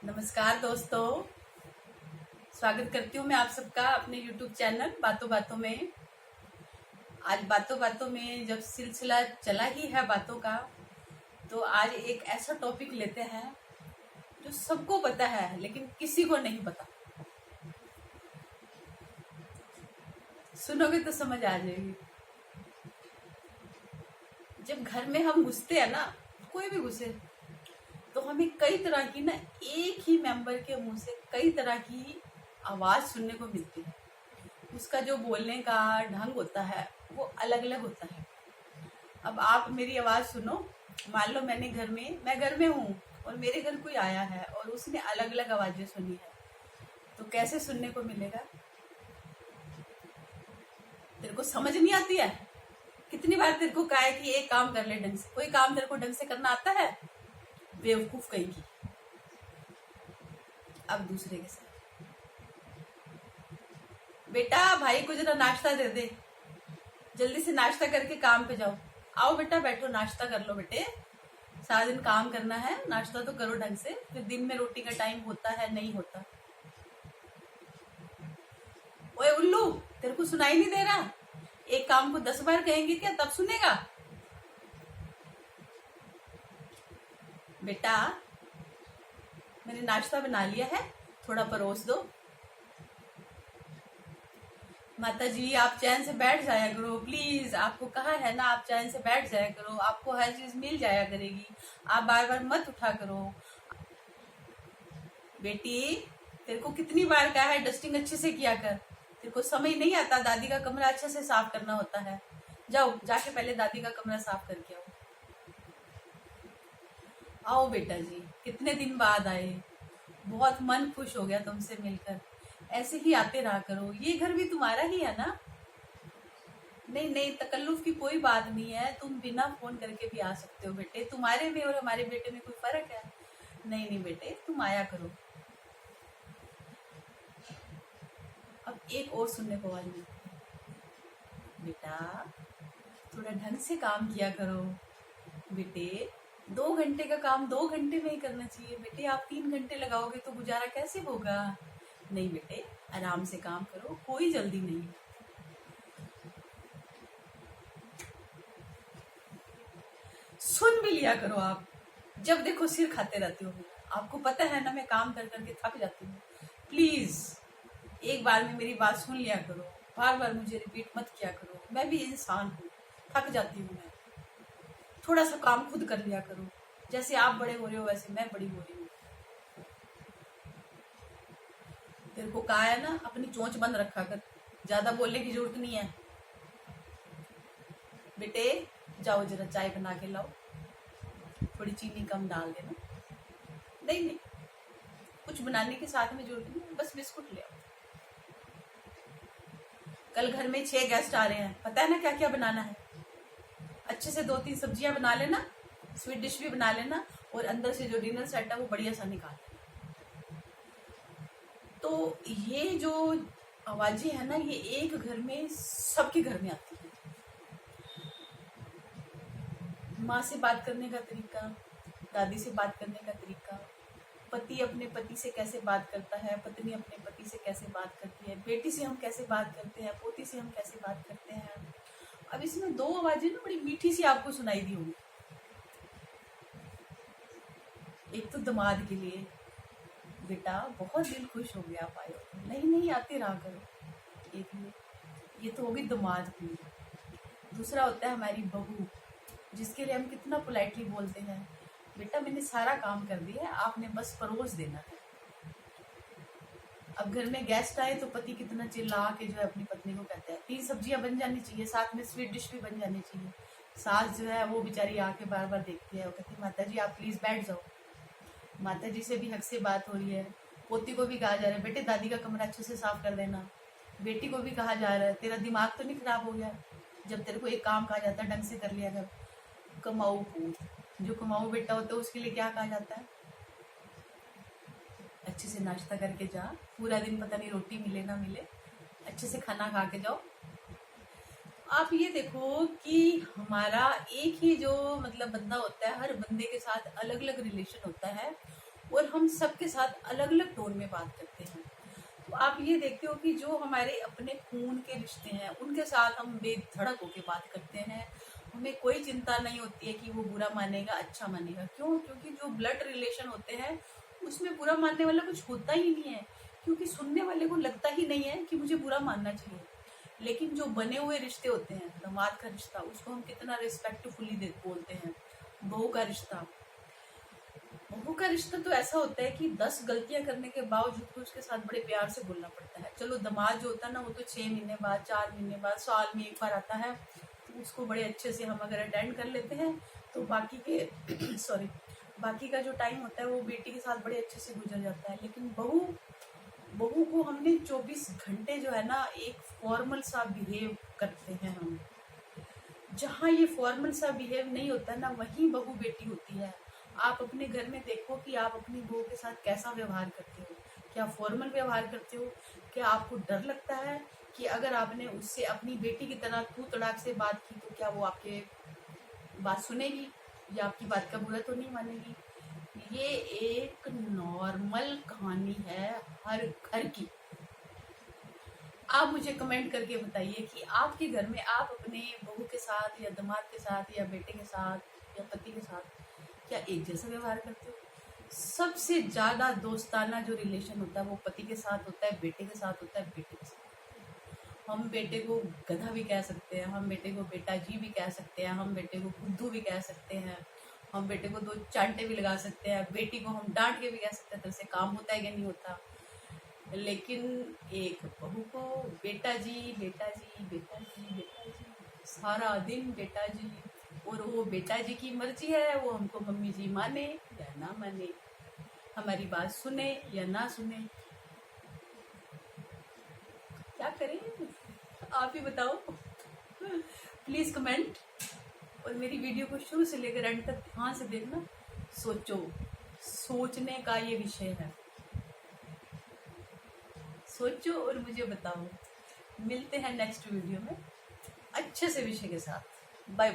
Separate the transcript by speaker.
Speaker 1: नमस्कार दोस्तों, स्वागत करती हूँ मैं आप सबका अपने YouTube चैनल बातों बातों में। आज बातों बातों में जब सिलसिला चला ही है बातों का, तो आज एक ऐसा टॉपिक लेते हैं जो सबको पता है लेकिन किसी को नहीं पता। सुनोगे तो समझ आ जाएगी। जब घर में हम घुसते हैं ना, कोई भी घुसे, तो हमें कई तरह की ना, एक ही मेंबर के मुंह से कई तरह की आवाज सुनने को मिलती है। उसका जो बोलने का ढंग होता है वो अलग अलग होता है। अब आप मेरी आवाज सुनो। मान लो मैं घर में हूँ और मेरे घर कोई आया है और उसने अलग अलग आवाजें सुनी है, तो कैसे सुनने को मिलेगा? तेरे को समझ नहीं आती है? कितनी बार तेरे को कहा है कि एक काम कर ले ढंग से? कोई काम तेरे को ढंग से करना आता है? बेवकूफ कहेगी। अब दूसरे के साथ, बेटा भाई को जरा नाश्ता दे दे, जल्दी से नाश्ता करके काम पे जाओ। आओ बेटा बैठो, नाश्ता कर लो बेटे, सारा दिन काम करना है, नाश्ता तो करो ढंग से। फिर दिन में रोटी का टाइम होता है नहीं होता? ओए उल्लू, तेरे को सुनाई नहीं दे रहा? एक काम को 10 बार कहेंगे क्या तब सुनेगा? बेटा मैंने नाश्ता बना लिया है, थोड़ा परोस दो। माता जी आप चैन से बैठ जाया करो प्लीज, आपको कहा है ना, आप चैन से बैठ जाया करो, आपको हर चीज मिल जाया करेगी, आप बार बार मत उठा करो। बेटी तेरे को कितनी बार कहा है डस्टिंग अच्छे से किया कर, तेरे को समझ नहीं आता? दादी का कमरा अच्छे से साफ करना होता है। जाओ जाके पहले दादी का कमरा साफ करके आओ। आओ बेटा जी, कितने दिन बाद आए, बहुत मन खुश हो गया तुमसे मिलकर। ऐसे ही आते रहा करो, ये घर भी तुम्हारा ही है ना। नहीं नहीं, तकल्लुफ की कोई बात नहीं है, तुम बिना फोन करके भी आ सकते हो बेटे। तुम्हारे में और हमारे बेटे में कोई फर्क है? नहीं नहीं बेटे, तुम आया करो। अब एक और सुनने को वाली, बेटा थोड़ा ढंग से काम किया करो बेटे। 2 घंटे का काम 2 घंटे में ही करना चाहिए बेटे, आप 3 घंटे लगाओगे तो गुजारा कैसे होगा? नहीं बेटे, आराम से काम करो, कोई जल्दी नहीं। सुन भी लिया करो आप, जब देखो सिर खाते रहते हो। आपको पता है ना मैं काम कर करके थक जाती हूँ। प्लीज एक बार में मेरी बात सुन लिया करो, बार बार मुझे रिपीट मत किया करो। मैं भी इंसान हूँ, थक जाती हूँ मैं। थोड़ा सा काम खुद कर लिया करो, जैसे आप बड़े हो रहे हो वैसे मैं बड़ी हो रही हूँ। तेरे को कहा है ना अपनी चोंच बंद रखा कर, ज्यादा बोलने की जरूरत नहीं है। बेटे जाओ जरा चाय बना के लाओ, थोड़ी चीनी कम डाल देना। नहीं नहीं, कुछ बनाने के साथ में जरूरत नहीं, बस बिस्कुट ले आओ। कल घर में 6 गेस्ट आ रहे हैं, पता है ना क्या क्या बनाना है? अच्छे से 2-3 सब्जियां बना लेना, स्वीट डिश भी बना लेना, और अंदर से जो डिनर सेट है वो बढ़िया सा निकाल लेना। तो ये जो आवाजें है ना, ये एक घर में सबके घर में आती है। माँ से बात करने का तरीका, दादी से बात करने का तरीका, पति अपने पति से कैसे बात करता है, पत्नी अपने पति से कैसे बात करती है, बेटी से हम कैसे बात करते हैं, पोती से हम कैसे बात करते हैं। अब इसमें 2 आवाजें ना बड़ी मीठी सी आपको सुनाई दी होंगी। एक तो दामाद के लिए, बेटा बहुत दिल खुश हो गया आप आए हो। नहीं नहीं, आते रहा करो। एक ये तो होगी दामाद के लिए। दूसरा होता है हमारी बहू, जिसके लिए हम कितना पोलाइटली बोलते हैं, बेटा मैंने सारा काम कर दिया है, आपने बस परोस देना है। अब घर में गेस्ट आए तो पति कितना चिल्ला के जो है अपनी पत्नी को कहते हैं 3 सब्जियां बन जानी चाहिए, साथ में स्वीट डिश भी बन जानी चाहिए। सास जो है वो बेचारी आके बार बार देखती है, वो कहती है माता जी आप प्लीज बैठ जाओ। माता जी से भी हक से बात हो रही है। पोती को भी कहा जा रहा है बेटे दादी का कमरा अच्छे से साफ कर देना। बेटी को भी कहा जा रहा है तेरा दिमाग तो नहीं खराब हो गया, जब तेरे को एक काम कहा जाता है ढंग से कर लिया कर। कमाऊ पूत, जो कमाऊ बेटा होता है उसके लिए क्या कहा जाता है? अच्छे से नाश्ता करके जा, पूरा दिन पता नहीं रोटी मिले ना मिले, अच्छे से खाना खा के जाओ। आप ये देखो कि हमारा एक ही जो मतलब बंदा होता है, हर बंदे के साथ अलग अलग रिलेशन होता है, और हम सबके साथ अलग अलग टोन में बात करते हैं। तो आप ये देखते हो कि जो हमारे अपने खून के रिश्ते हैं उनके साथ हम बेधड़क होके बात करते हैं। हमें कोई चिंता नहीं होती है कि वो बुरा मानेगा अच्छा मानेगा। क्यों? क्योंकि जो ब्लड रिलेशन होते हैं उसमें बुरा मानने वाला कुछ होता ही नहीं है, क्योंकि सुनने वाले को लगता ही नहीं है कि मुझे बुरा मानना चाहिए। लेकिन जो बने हुए रिश्ते होते हैं, दामाद का रिश्ता, उसको हम कितना रिस्पेक्टफुली बोलते हैं। बहू का रिश्ता, बहू का रिश्ता तो ऐसा होता है कि 10 गलतियां करने के बावजूद भी उसके साथ बड़े प्यार से बोलना पड़ता है। चलो दामाद जो होता है ना, वो तो 6 महीने बाद, 4 महीने बाद, साल में एक बार आता है, तो उसको बड़े अच्छे से हम अगर अटेंड कर लेते हैं तो बाकी के सॉरी बाकी का जो टाइम होता है वो बेटी के साथ बड़े अच्छे से गुजर जाता है। लेकिन बहू बहू को हमने 24 घंटे जो है ना एक फॉर्मल सा बिहेव करते हैं हम। जहाँ ये फॉर्मल सा बिहेव नहीं होता ना, वहीं बहू बेटी होती है। आप अपने घर में देखो कि आप अपनी बहू के साथ कैसा व्यवहार करते हो। क्या फॉर्मल व्यवहार करते हो? क्या आपको डर लगता है कि अगर आपने उससे अपनी बेटी की तरह तू तड़ाक से बात की तो क्या वो आपके बात सुनेगी या आपकी बात का बुरा तो नहीं मानेगी? ये एक नॉर्मल कहानी है हर घर की। आप मुझे कमेंट करके बताइए कि आपके घर में आप अपने बहू के साथ या दामाद के साथ या बेटे के साथ या पति के साथ क्या एक जैसा व्यवहार करते हो? सबसे ज्यादा दोस्ताना जो रिलेशन होता है वो पति के साथ होता है, बेटे के साथ होता है, बेटे के साथ। हम बेटे को गधा भी कह सकते हैं, हम बेटे को बेटा जी भी कह सकते हैं, हम बेटे को बुद्धू भी कह सकते हैं, हम बेटे को 2 चांटे भी लगा सकते हैं, बेटी को हम डांट के भी कह सकते हैं। तो इससे काम होता है कि नहीं होता? लेकिन एक बहू को बेटा जी, बेटा जी, बेटा जी, बेटा जी, सारा दिन बेटा जी। और वो बेटा जी की मर्जी है, वो हमको मम्मी जी माने या ना माने, हमारी बात सुने या ना सुने। क्या करें? आप ही बताओ। प्लीज कमेंट और मेरी वीडियो को शुरू से लेकर एंड तक ध्यान से देखना। सोचो, सोचने का ये विषय है। सोचो और मुझे बताओ। मिलते हैं नेक्स्ट वीडियो में अच्छे से विषय के साथ। बाय।